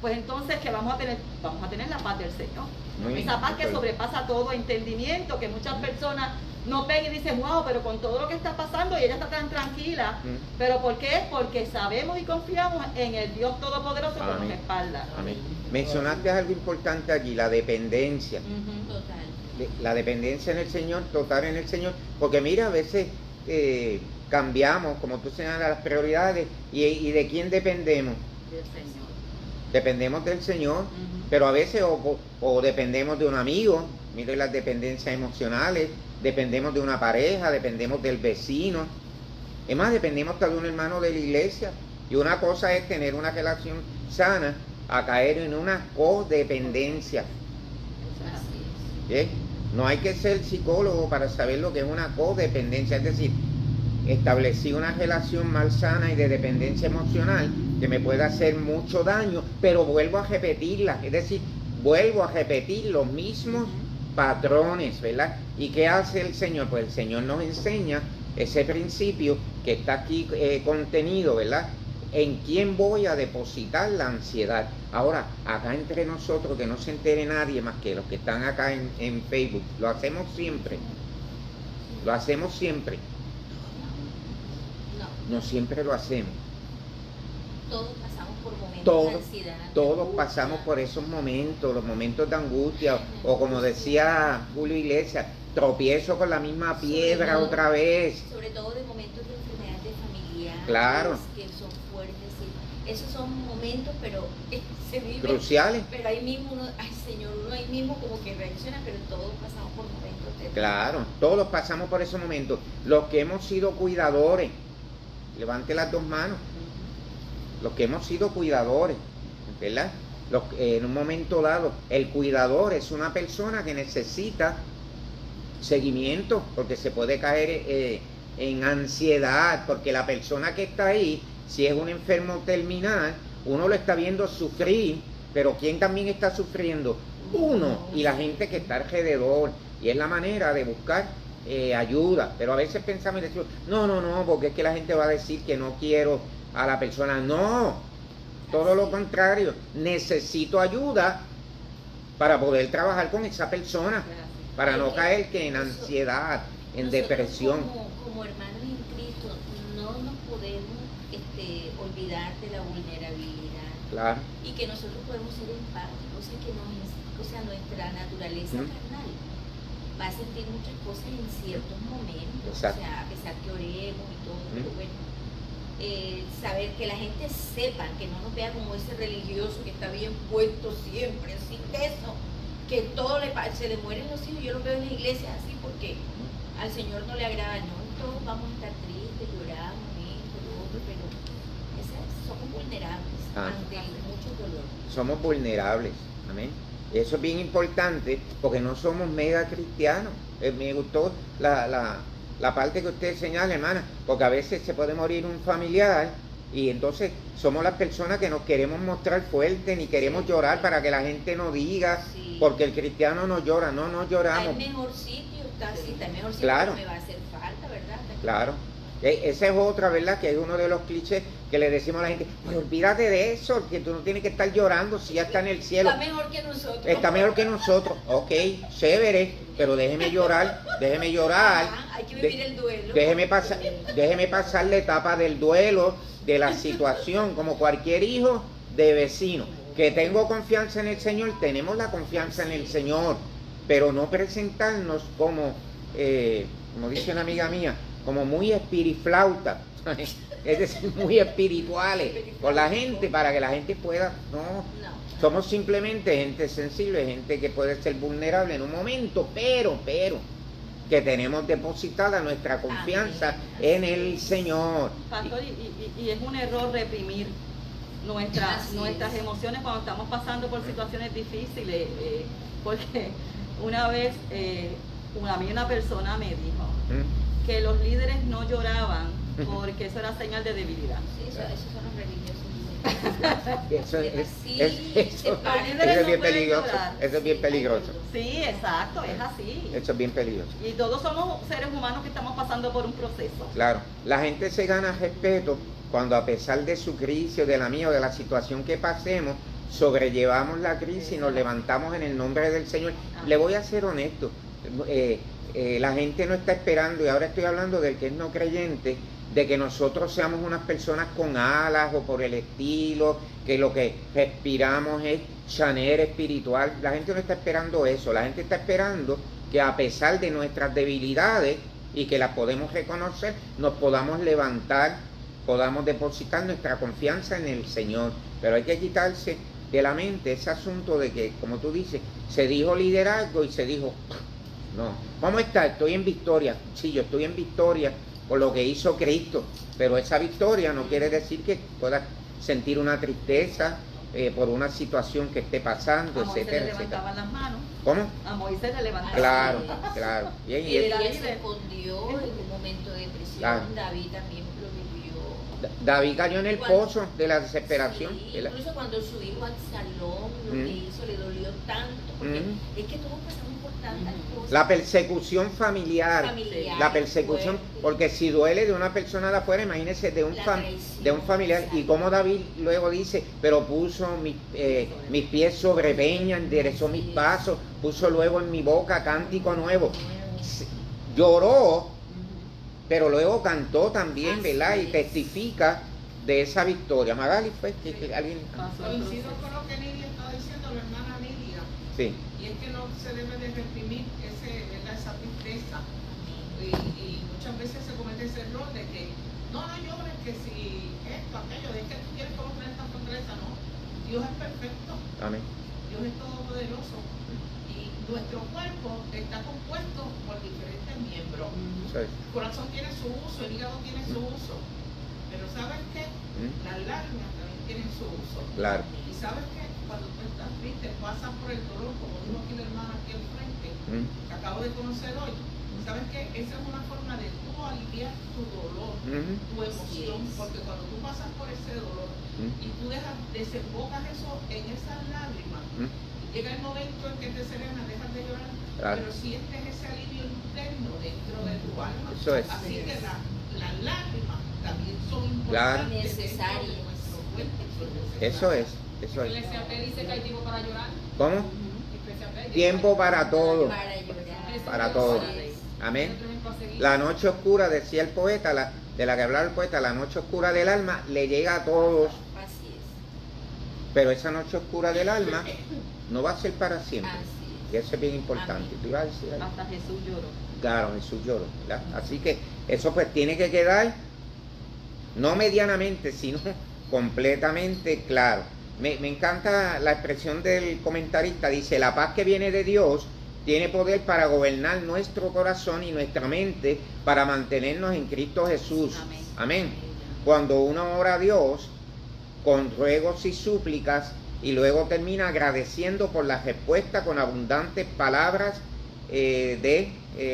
pues entonces que vamos a tener la paz del Señor. Esa paz que sobrepasa todo entendimiento, que muchas personas no ven y dicen, wow, pero con todo lo que está pasando y ella está tan tranquila. ¿Pero por qué? Porque sabemos y confiamos en el Dios Todopoderoso que nos respalda. Amén. Mencionaste algo importante aquí, la dependencia. Total. La dependencia en el Señor, total en el Señor. Porque mira, a veces cambiamos, como tú señalas, las prioridades. ¿Y de quién dependemos? Del Señor. Dependemos del Señor, pero a veces o dependemos de un amigo. Mire las dependencias emocionales. Dependemos de una pareja, dependemos del vecino. Es más, dependemos hasta de un hermano de la iglesia. Y una cosa es tener una relación sana a caer en una codependencia. ¿Sí? No hay que ser psicólogo para saber lo que es una codependencia. Es decir, establecí una relación malsana y de dependencia emocional que me puede hacer mucho daño, pero vuelvo a repetirla. Es decir, vuelvo a repetir los mismos patrones, ¿verdad? ¿Y qué hace el Señor? Pues el Señor nos enseña ese principio que está aquí contenido, ¿verdad? ¿En quién voy a depositar la ansiedad? Ahora, acá entre nosotros, que no se entere nadie más que los que están acá en Facebook, lo hacemos siempre. Lo hacemos siempre. No siempre lo hacemos. Todos pasamos por momentos de ansiedad. Todos pasamos por esos momentos, los momentos de angustia, o como decía Julio Iglesias, tropiezo con la misma piedra otra vez. Sobre todo de momentos de enfermedades familiares, claro, que son fuertes. Sí. Esos son momentos, pero se viven. Cruciales. Pero ahí mismo uno, ay Señor, uno ahí mismo como que reacciona, pero todos pasamos por momentos de... Claro, todos pasamos por esos momentos. Los que hemos sido cuidadores, levante las dos manos. Los que hemos sido cuidadores, ¿verdad? En un momento dado, el cuidador es una persona que necesita seguimiento, porque se puede caer en ansiedad, porque la persona que está ahí, si es un enfermo terminal, uno lo está viendo sufrir, pero ¿quién también está sufriendo? Uno, y la gente que está alrededor, y es la manera de buscar ayuda. Pero a veces pensamos y decimos, no, porque es que la gente va a decir que no quiero a la persona. No, todo lo contrario, necesito ayuda para poder trabajar con esa persona, para no caer que en ansiedad, en depresión. Como hermanos en Cristo, no nos podemos olvidar de la vulnerabilidad. Claro. Y que nosotros podemos ser empáticos, o sea, nuestra naturaleza carnal va a sentir muchas cosas en ciertos momentos. Exacto. O sea, a pesar que oremos y todo, pero bueno, saber que la gente sepa, que no nos vea como ese religioso que está bien puesto siempre, sin eso, que todo se le mueren los hijos. Yo lo veo en la iglesia así porque al Señor no le agrada. No, todos vamos a estar tristes, lloramos, esto, lo otro, pero somos vulnerables ante mucho dolor. Somos vulnerables, amén. Eso es bien importante porque no somos mega cristianos. Me gustó la parte que usted señala, hermana, porque a veces se puede morir un familiar y entonces somos las personas que nos queremos mostrar fuertes, ni queremos llorar para que la gente no diga, porque el cristiano no llora, no lloramos. Está en mejor sitio, está en mejor sitio, claro, me va a hacer falta, ¿verdad? Claro. Esa es otra, ¿verdad? Que es uno de los clichés que le decimos a la gente, pues olvídate de eso, que tú no tienes que estar llorando si ya está en el cielo. Está mejor que nosotros. Está mejor que nosotros. Ok, chévere, pero déjeme llorar. Hay que vivir el duelo. Déjeme pasar la etapa del duelo, de la situación, como cualquier hijo de vecino. Que tengo confianza en el Señor, tenemos la confianza en el Señor, pero no presentarnos como dice una amiga mía, como muy espiriflauta, es decir, muy espirituales con la gente, para que la gente pueda, no. Somos simplemente gente sensible, gente que puede ser vulnerable en un momento, pero que tenemos depositada nuestra confianza en el Señor. Pastor, y es un error reprimir nuestras emociones cuando estamos pasando por situaciones difíciles, porque una vez a mí una persona me dijo que los líderes no lloraban porque eso era señal de debilidad. Sí, eso son los religiosos. Eso es Eso bien peligroso. Eso es bien peligroso. Sí, exacto, es así. Eso es bien peligroso. Y todos somos seres humanos que estamos pasando por un proceso. Claro, la gente se gana respeto cuando, a pesar de su crisis o de la mía o de la situación que pasemos, sobrellevamos la crisis y nos levantamos en el nombre del Señor. Le voy a ser honesto, la gente no está esperando, y ahora estoy hablando del que es no creyente, de que nosotros seamos unas personas con alas o por el estilo, que lo que respiramos es Chanel espiritual. La gente no está esperando eso, la gente está esperando que, a pesar de nuestras debilidades y que las podemos reconocer, nos podamos levantar, podamos depositar nuestra confianza en el Señor. Pero hay que quitarse de la mente ese asunto de que, como tú dices, se dijo liderazgo y se dijo, no, ¿cómo está? Estoy en victoria. Sí, yo estoy en victoria por lo que hizo Cristo, pero esa victoria no quiere decir que puedas sentir una tristeza por una situación que esté pasando, a Moisés etcétera, le levantaban las manos. ¿Cómo? A Moisés le levantaban Claro, las manos. claro. Bien, Y Elías se escondió en un momento de depresión. Claro. David también lo vivió. David cayó en el pozo de la desesperación. Sí, incluso cuando su hijo Absalón lo que hizo le dolió tanto, porque es que todos pasamos por tantas cosas. La persecución familiar, la persecución, fuerte. porque si duele de una persona de afuera, imagínese de un familiar. Exacto. Y como David luego dice, pero puso mis pies sobre peña, enderezó mis pasos, puso luego en mi boca cántico nuevo. Lloró, pero luego cantó también, ¿verdad? Y testifica de esa victoria. Magali, fue que alguien... Coincido con lo que Nidia está diciendo, la hermana Nidia. Sí. Y es que no se debe de reprimir esa tristeza. Y muchas veces se comete ese error de que no llores, que si esto, aquello, de que tú quieres como tener esta fortaleza, no. Dios es perfecto. Amén. Dios es todopoderoso. Y nuestro cuerpo está compuesto por diferentes miembros. Sí. El corazón tiene su uso, el hígado tiene su uso. Pero ¿sabes qué? Las lágrimas también tienen su uso. Claro. Y ¿sabes qué? Cuando tú estás triste, pasas por el dolor, como dijo aquí la hermana aquí al frente, que acabo de conocer hoy. ¿Sabes qué? Esa es una forma de tú aliviar tu dolor, tu emoción, porque cuando tú pasas por ese dolor y tú desembocas eso en esas lágrimas, llega el momento en que te serenas, dejas de llorar, pero sientes ese alivio interno dentro de tu alma. Eso es. Así que las lágrimas también son importantes, Claro. necesarias de nuestro cuerpo. Eso es. Eclesiastés dice que hay tiempo para llorar. ¿Cómo? Eclesiastés Tiempo para todo. Para llorar. Para todo. Amén. La noche oscura, decía el poeta, de la que hablaba el poeta, la noche oscura del alma le llega a todos. Así es. Pero esa noche oscura del alma no va a ser para siempre. Así Y eso es bien importante. Amén. ¿Tú ibas a decir algo? Hasta Jesús lloró. Claro, Jesús lloró, ¿verdad? Así que eso pues tiene que quedar no medianamente, sino completamente claro. Me encanta la expresión del comentarista, dice, la paz que viene de Dios tiene poder para gobernar nuestro corazón y nuestra mente para mantenernos en Cristo Jesús. Amén. Amén. Cuando uno ora a Dios con ruegos y súplicas y luego termina agradeciendo por la respuesta con abundantes palabras de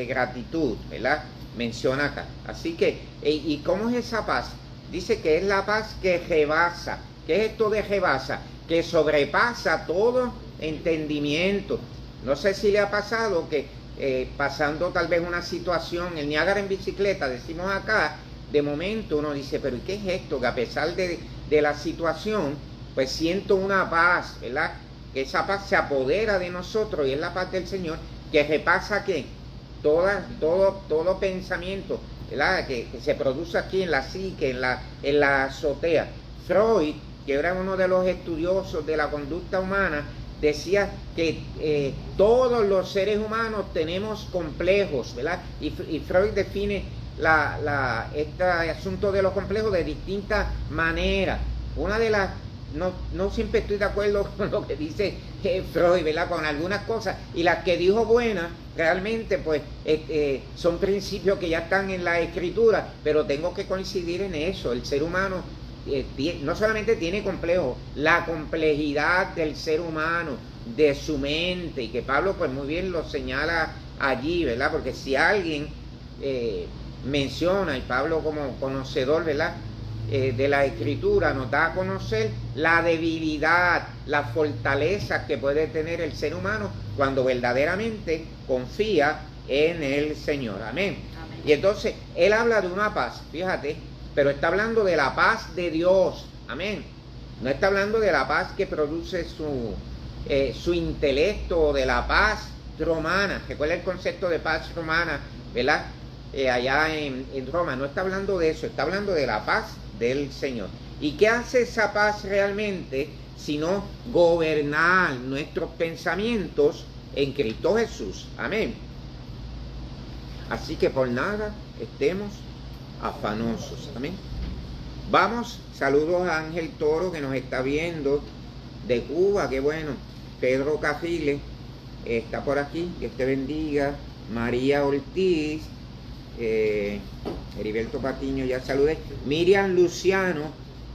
gratitud, ¿verdad? Menciona acá. Así que, ¿y cómo es esa paz? Dice que es la paz que rebasa. ¿Qué es esto de rebasa? Que sobrepasa todo entendimiento. No sé si le ha pasado que pasando tal vez una situación, el Niágara en bicicleta, decimos acá, de momento uno dice, pero ¿y qué es esto? Que a pesar de la situación, pues siento una paz, ¿verdad? Que esa paz se apodera de nosotros y es la paz del Señor que repasa ¿qué? Todo pensamiento, ¿verdad? Que se produce aquí en la psique, en la azotea. Freud, que era uno de los estudiosos de la conducta humana, decía que todos los seres humanos tenemos complejos, ¿verdad? Y Freud define este asunto de los complejos de distintas maneras. Una de las, no siempre estoy de acuerdo con lo que dice Freud, ¿verdad? Con algunas cosas, y las que dijo buenas, realmente pues son principios que ya están en la escritura, pero tengo que coincidir en eso. El ser humano no solamente tiene complejos, la complejidad del ser humano, de su mente, y que Pablo pues muy bien lo señala allí, ¿verdad? Porque si alguien menciona, y Pablo como conocedor, ¿verdad? de la Escritura nos da a conocer la debilidad, las fortalezas que puede tener el ser humano cuando verdaderamente confía en el Señor. Amén. Amén. Y entonces él habla de una paz, fíjate, pero está hablando de la paz de Dios. Amén. No está hablando de la paz que produce su intelecto, o de la paz romana. Recuerda el concepto de paz romana, ¿verdad? Allá en Roma. No está hablando de eso, está hablando de la paz del Señor. ¿Y qué hace esa paz realmente? Sino gobernar nuestros pensamientos en Cristo Jesús. Amén. Así que por nada estemos afanosos. Amén. Vamos, saludos a Ángel Toro que nos está viendo de Cuba, qué bueno. Pedro Cafiles está por aquí, Dios te bendiga. María Ortiz, Heriberto Patiño, ya saludé. Miriam Luciano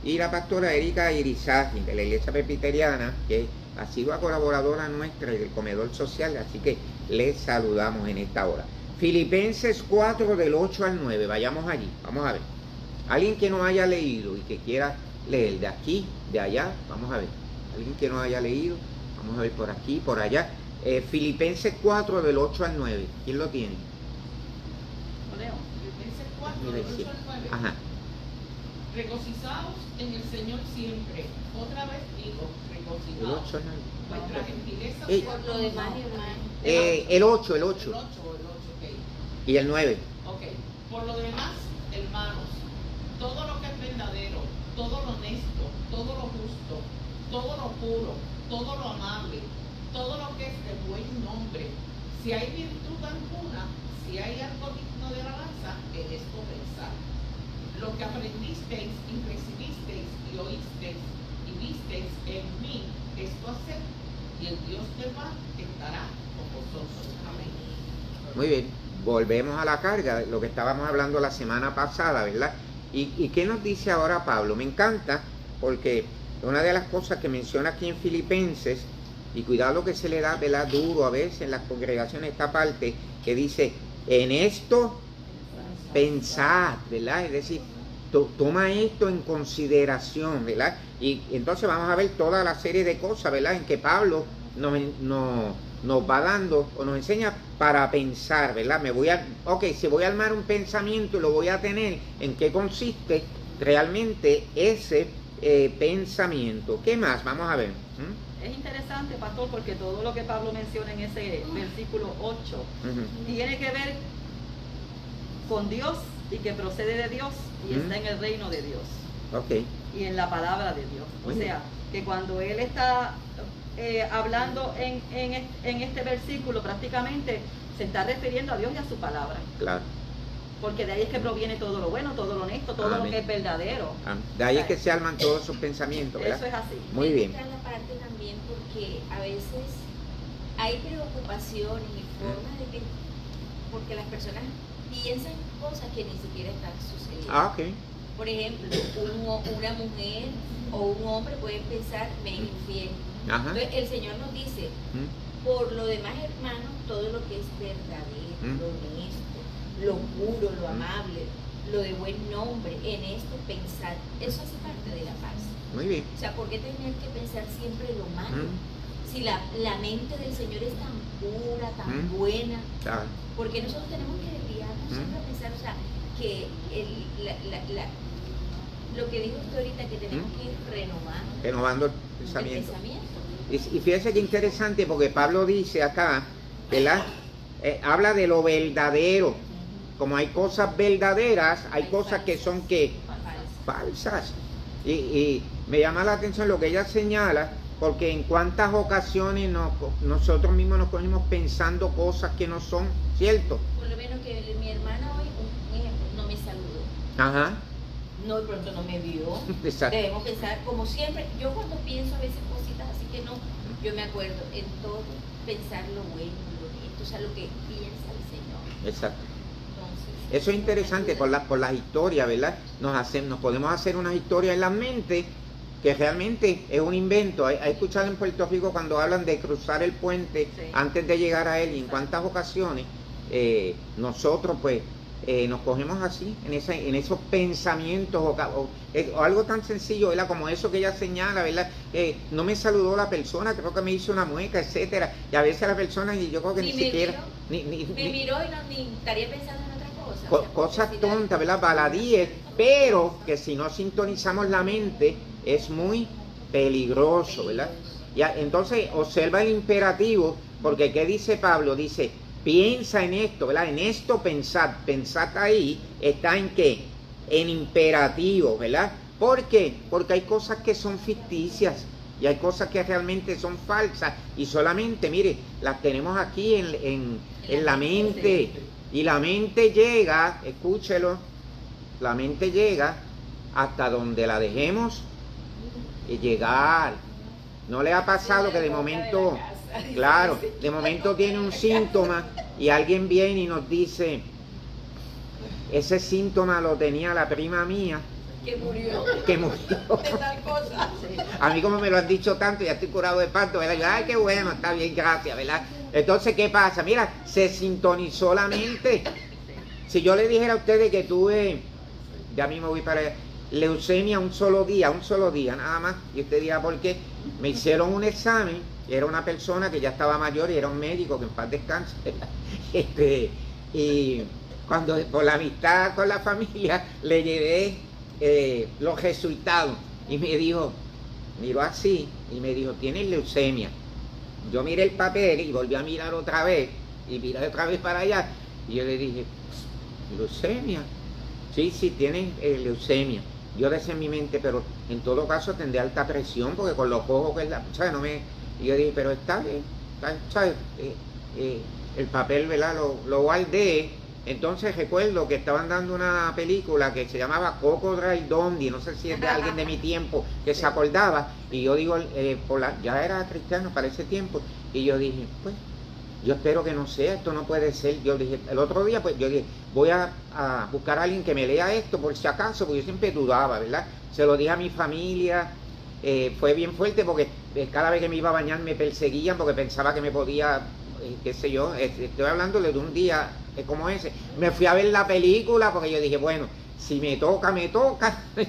y la pastora Erika Irizarry de la Iglesia Presbiteriana, que ha sido colaboradora nuestra del comedor social, así que les saludamos en esta hora. Filipenses 4 del 8 al 9, vayamos allí, vamos a ver. Alguien que no haya leído y que quiera leer de aquí, de allá, vamos a ver. Alguien que no haya leído, vamos a ver por aquí, por allá. Filipenses 4 del 8 al 9, ¿quién lo tiene? Lo leo. Filipenses 4, del 8 al 9. Ajá. Regocijaos en el Señor siempre. Otra vez digo, El regocijaos. 8 al 9. Vuestra gentileza Ey. sea Por lo demás, hermano. El 8, el El 8. 8, ok. Y el 9. Ok. Por lo demás, hermanos, todo lo que es verdadero, todo lo honesto, todo lo justo, todo lo puro, todo lo amable, todo lo que es de buen nombre, si hay virtud alguna, si hay algo digno de alabanza, en esto pensad. Lo que aprendisteis y recibisteis y oísteis y visteis en mí, esto haced, y el Dios de paz estará con vosotros. Amén. Muy bien, volvemos a la carga, de lo que estábamos hablando la semana pasada, ¿verdad? ¿Y qué nos dice ahora Pablo? Me encanta porque una de las cosas que menciona aquí en Filipenses, y cuidado que se le da, ¿verdad?, duro a veces en las congregaciones esta parte, que dice, en esto pensad, ¿verdad? Es decir, toma esto en consideración, ¿verdad? Y entonces vamos a ver toda la serie de cosas, ¿verdad?, en que Pablo nos va dando o nos enseña para pensar, ¿verdad? Si voy a armar un pensamiento y lo voy a tener, ¿en qué consiste realmente ese pensamiento? ¿Qué más? Vamos a ver. Es interesante, pastor, porque todo lo que Pablo menciona en ese versículo 8 tiene que ver con Dios y que procede de Dios y está en el reino de Dios. Ok. Y en la palabra de Dios. Muy O sea, que cuando él está hablando en este versículo, prácticamente se está refiriendo a Dios y a su palabra. Claro. Porque de ahí es que proviene todo lo bueno, todo lo honesto, todo Amén. lo que es verdadero. De ahí es que se arman todos esos pensamientos, ¿verdad? Eso es así. Muy bien. Está en la parte también porque a veces hay preocupaciones y formas de que, porque las personas piensan cosas que ni siquiera están sucediendo. Ah, ok. Por ejemplo, una mujer o un hombre puede pensar, me es infiel. Ajá. Entonces el Señor nos dice, por lo demás, hermanos, todo lo que es verdadero, lo honesto, lo puro, lo amable, lo de buen nombre, en esto pensar, eso hace parte de la paz. Muy bien. O sea, ¿por qué tener que pensar siempre lo malo? Si la mente del Señor es tan pura, tan buena, Claro. porque nosotros tenemos que desviarnos siempre a pensar, o sea, que lo que dijo usted ahorita, que tenemos que ir Renovando el el pensamiento. pensamiento. Y fíjese que interesante porque Pablo dice acá, ¿verdad? Habla de lo verdadero. Como hay cosas verdaderas, hay cosas que son que falsas. Y me llama la atención lo que ella señala, porque en cuántas ocasiones nosotros mismos nos ponemos pensando cosas que no son, ¿cierto? Por lo menos que mi hermana hoy, un ejemplo, no me saludó. Ajá. No, de pronto no me vio. Exacto. Debemos pensar, como siempre, yo cuando pienso a veces cositas así que no, yo me acuerdo en todo, pensar lo bueno, lo bonito, o sea, lo que piensa el Señor. Exacto. Entonces, Eso es interesante por las historias, ¿verdad? Nos podemos hacer unas historias en la mente que realmente es un invento. He escuchado en Puerto Rico cuando hablan de cruzar el puente Sí. antes de llegar a él, y en cuántas ocasiones nosotros pues nos cogemos así, en esos pensamientos o algo tan sencillo, ¿verdad? Como eso que ella señala, ¿verdad? No me saludó la persona, creo que me hizo una mueca, etcétera. Y a veces la persona, y yo creo que ni siquiera... Me miró y ni estaría pensando en otra cosa. Cosas tontas, ¿verdad? Baladíes, pero que si no sintonizamos la mente es muy peligroso, ¿verdad? Ya, entonces observa el imperativo, porque ¿qué dice Pablo? Dice, piensa en esto, ¿verdad? En esto pensad ahí, está en qué, en imperativo, ¿verdad? ¿Por qué? Porque hay cosas que son ficticias y hay cosas que realmente son falsas y solamente, mire, las tenemos aquí en la mente. Y la mente llega, escúchelo, la mente llega hasta donde la dejemos llegar. ¿No le ha pasado que de momento, claro, de momento tiene un síntoma y alguien viene y nos dice, ese síntoma lo tenía la prima mía? Que murió. De tal cosa. A mí como me lo han dicho tanto, ya estoy curado de espanto, ¿verdad? Yo, ay, qué bueno, está bien, gracias, ¿verdad? Entonces, ¿qué pasa? Mira, se sintonizó la mente. Si yo le dijera a ustedes que tuve, ya mismo voy para allá, leucemia un solo día nada más, y usted dirá, ¿por qué? Me hicieron un examen, era una persona que ya estaba mayor y era un médico, que en paz descanse, y cuando por la amistad con la familia le llevé los resultados y me dijo, miró así y me dijo, tienes leucemia. Yo miré el papel y volví a mirar otra vez y miré otra vez para allá y yo le dije, leucemia, sí, tienes leucemia. Yo decía en mi mente, pero en todo caso tendré alta presión porque con los ojos que ¿sabes? No me... Y yo dije, pero está bien, ¿sabes? El papel, ¿verdad? Lo guardé. Entonces recuerdo que estaban dando una película que se llamaba Crocodile Dundee, no sé si es de alguien de mi tiempo que se acordaba, y yo digo, ya era cristiano para ese tiempo, y yo dije, pues, yo espero que no sea, esto no puede ser. Yo dije, el otro día, pues yo dije, voy a buscar a alguien que me lea esto por si acaso, porque yo siempre dudaba, ¿verdad? Se lo dije a mi familia, fue bien fuerte porque cada vez que me iba a bañar me perseguían porque pensaba que me podía, qué sé yo, estoy hablándole de un día como ese. Me fui a ver la película porque yo dije, bueno, si me toca,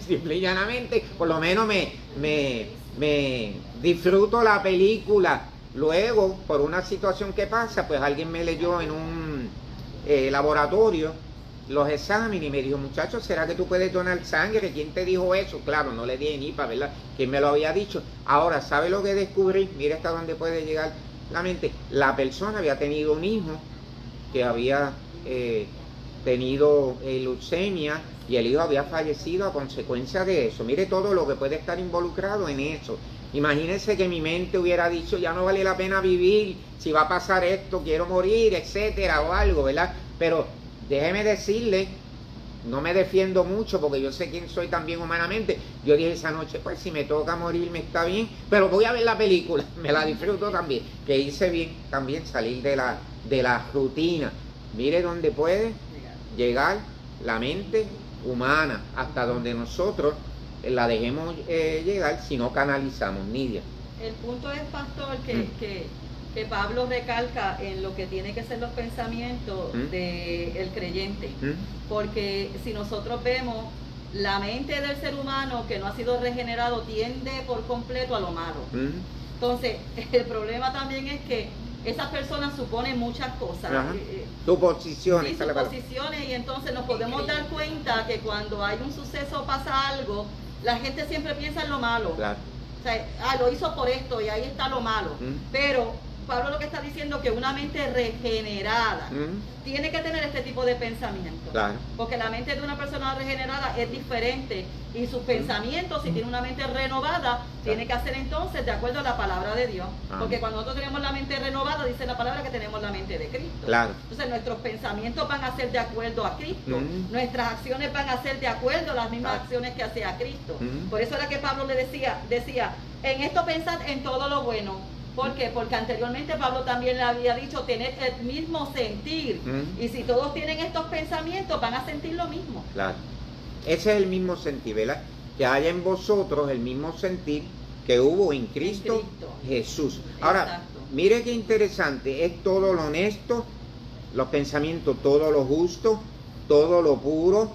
simple y llanamente, por lo menos me disfruto la película. Luego, por una situación que pasa, pues alguien me leyó en un laboratorio los exámenes y me dijo, muchacho, ¿será que tú puedes donar sangre? ¿Quién te dijo eso? Claro, no le dije ni para, ¿verdad? ¿Quién me lo había dicho? Ahora, ¿sabe lo que descubrí? Mira hasta dónde puede llegar la mente. La persona había tenido un hijo que había tenido leucemia y el hijo había fallecido a consecuencia de eso. Mire todo lo que puede estar involucrado en eso. Imagínense que mi mente hubiera dicho, ya no vale la pena vivir, si va a pasar esto, quiero morir, etcétera, o algo, ¿verdad? Pero déjeme decirle, no me defiendo mucho porque yo sé quién soy también humanamente. Yo dije esa noche, pues si me toca morir me está bien, pero voy a ver la película, me la disfruto también, que hice bien también salir de la rutina. Mire dónde puede llegar la mente humana, hasta donde nosotros la dejemos llegar si no canalizamos, Nidia. El punto es, pastor, que Pablo recalca en lo que tiene que ser los pensamientos del creyente, porque si nosotros vemos, la mente del ser humano que no ha sido regenerado tiende por completo a lo malo. Entonces, el problema también es que esas personas suponen muchas cosas. Suposiciones. Sí, suposiciones, y entonces nos podemos dar cuenta que cuando hay un suceso o pasa algo, la gente siempre piensa en lo malo. Claro. O sea, lo hizo por esto y ahí está lo malo. Pero Pablo lo que está diciendo es que una mente regenerada tiene que tener este tipo de pensamiento. Claro. Porque la mente de una persona regenerada es diferente y sus pensamientos, si tiene una mente renovada, tiene que hacer entonces de acuerdo a la palabra de Dios. Porque cuando nosotros tenemos la mente renovada, dice la palabra que tenemos la mente de Cristo. Claro. Entonces nuestros pensamientos van a ser de acuerdo a Cristo. Nuestras acciones van a ser de acuerdo a las mismas acciones que hacía Cristo. Por eso era que Pablo le decía, en esto pensad en todo lo bueno. ¿Por qué? Porque anteriormente Pablo también le había dicho tener el mismo sentir. Y si todos tienen estos pensamientos, van a sentir lo mismo. Claro. Ese es el mismo sentir, ¿verdad? Que haya en vosotros el mismo sentir que hubo en Cristo Jesús. Ahora, exacto. Mire qué interesante, es todo lo honesto, los pensamientos, todo lo justo, todo lo puro,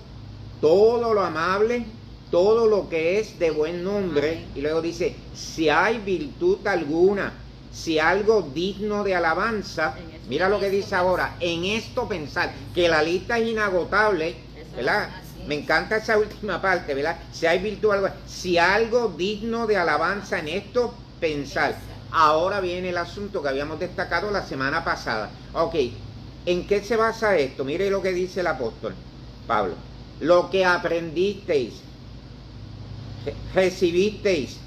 todo lo amable, todo lo que es de buen nombre. Amén. Y luego dice, si hay virtud alguna, si algo digno de alabanza, En eso- mira lo que dice ahora, en esto pensar, que la lista es inagotable, Eso ¿verdad? así es. Me encanta esa última parte, ¿verdad? Si hay virtud alguna, si algo digno de alabanza, en esto pensar. Ahora viene el asunto que habíamos destacado la semana pasada. Ok, ¿en qué se basa esto? Mire lo que dice el apóstol Pablo. Lo que aprendisteis, recibisteis,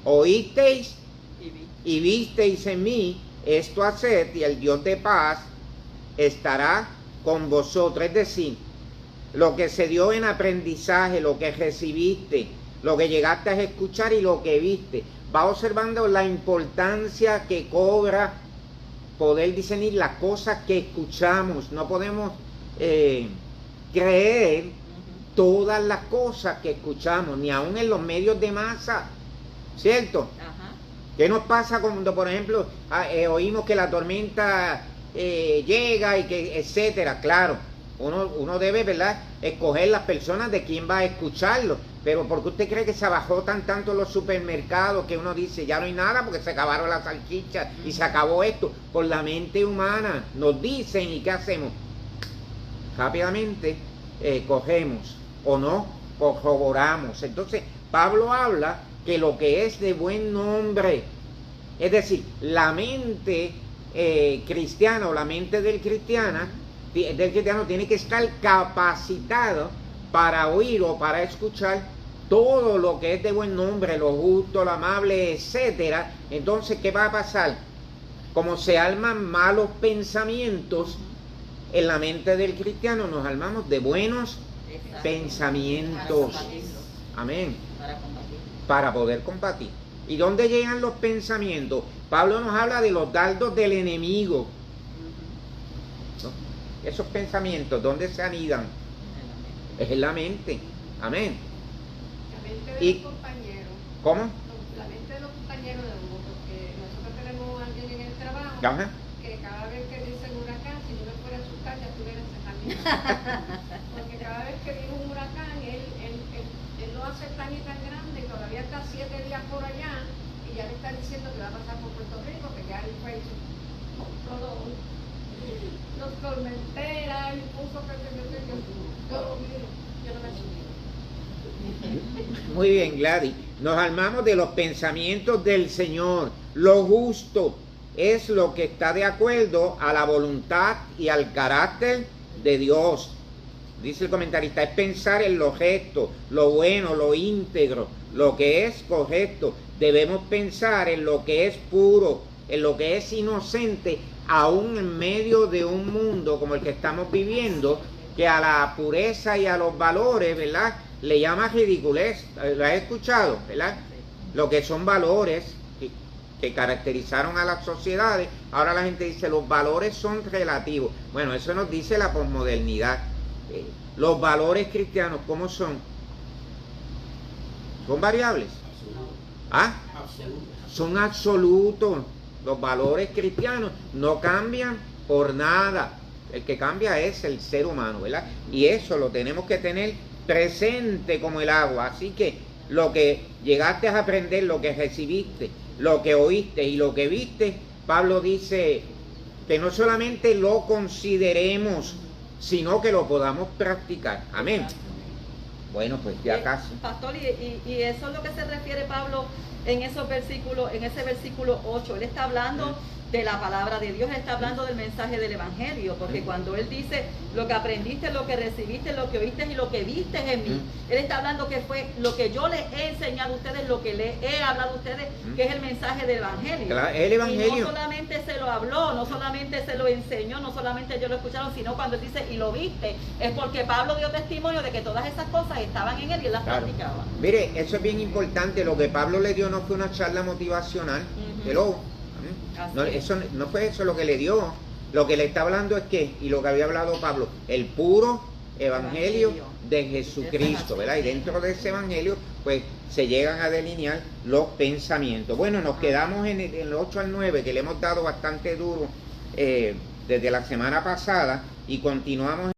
oísteis Y vi. y visteis en mí, esto haced, y el Dios de paz estará con vosotros. Es decir, lo que se dio en aprendizaje, lo que recibiste, lo que llegaste a escuchar y lo que viste. Va observando la importancia que cobra poder discernir las cosas que escuchamos. No podemos creer todas las cosas que escuchamos, ni aun en los medios de masa, ¿cierto? Ajá. ¿Qué nos pasa cuando, por ejemplo, oímos que la tormenta llega y que, etcétera? Claro, uno debe, ¿verdad?, escoger las personas de quién va a escucharlo. Pero ¿por qué usted cree que se bajó tanto en los supermercados que uno dice, ya no hay nada porque se acabaron las salchichas y se acabó esto? Por la mente humana nos dicen, ¿y qué hacemos? Rápidamente cogemos o no corroboramos. Entonces Pablo habla que lo que es de buen nombre, es decir, la mente cristiana o la mente del cristiano tiene que estar capacitado para oír o para escuchar todo lo que es de buen nombre, lo justo, lo amable, etcétera. Entonces, ¿qué va a pasar? Como se arman malos pensamientos en la mente del cristiano, nos armamos de buenos Exacto. pensamientos. Para combatirlo. Amén. Para combatirlo. Para poder combatir. ¿Y dónde llegan los pensamientos? Pablo nos habla de los dardos del enemigo. ¿No? Esos pensamientos, ¿dónde se anidan? Es en la mente. Amén. La mente de Y- los compañeros. ¿Cómo? La mente de los compañeros de uno, porque nosotros tenemos a alguien en el trabajo Ajá. que cada vez que dice un huracán, si yo me fuera a asustar, ya estuviera cerrando. Porque cada vez que viene un huracán, él lo hace tan y tan grande, y todavía está 7 días por allá, y ya le está diciendo que va a pasar por Puerto Rico, que ya él fue todo los tormenteras, y puso que yo lo miro, yo no me asusté. Muy bien, Gladys. Nos armamos de los pensamientos del Señor. Lo justo es lo que está de acuerdo a la voluntad y al carácter de Dios. Dice el comentarista, es pensar en lo recto, lo bueno, lo íntegro, lo que es correcto. Debemos pensar en lo que es puro, en lo que es inocente, aún en medio de un mundo como el que estamos viviendo, que a la pureza y a los valores, ¿verdad?, le llama ridiculez. ¿Lo has escuchado, verdad? Lo que son valores que caracterizaron a las sociedades. Ahora la gente dice, los valores son relativos. Bueno, eso nos dice la posmodernidad. Los valores cristianos, ¿cómo son? ¿Son variables? ¿Ah? Son absolutos. Los valores cristianos no cambian por nada. El que cambia es el ser humano, ¿verdad? Y eso lo tenemos que tener presente como el agua. Así que lo que llegaste a aprender, lo que recibiste, lo que oíste y lo que viste, Pablo dice que no solamente lo consideremos, sino que lo podamos practicar. Amén. Bueno, pues ya casi. Pastor, y eso es lo que se refiere Pablo en esos versículos, en ese versículo 8. Él está hablando de la palabra de Dios, él está hablando del mensaje del Evangelio, porque cuando él dice lo que aprendiste, lo que recibiste, lo que oíste y lo que viste en mí, él está hablando que fue lo que yo les he enseñado a ustedes, lo que les he hablado a ustedes, que es el mensaje del Evangelio. Claro, el Evangelio. Y no solamente se lo habló, no solamente se lo enseñó, no solamente ellos lo escucharon, sino cuando él dice y lo viste, es porque Pablo dio testimonio de que todas esas cosas estaban en él y él las practicaba. Mire, eso es bien importante. Lo que Pablo le dio no fue una charla motivacional. Hello. No, eso no fue eso lo que le dio. Lo que le está hablando es que, y lo que había hablado Pablo, el puro evangelio de Jesucristo, ¿verdad? Y dentro de ese evangelio, pues se llegan a delinear los pensamientos. Bueno, nos quedamos en el 8 al 9, que le hemos dado bastante duro desde la semana pasada, y continuamos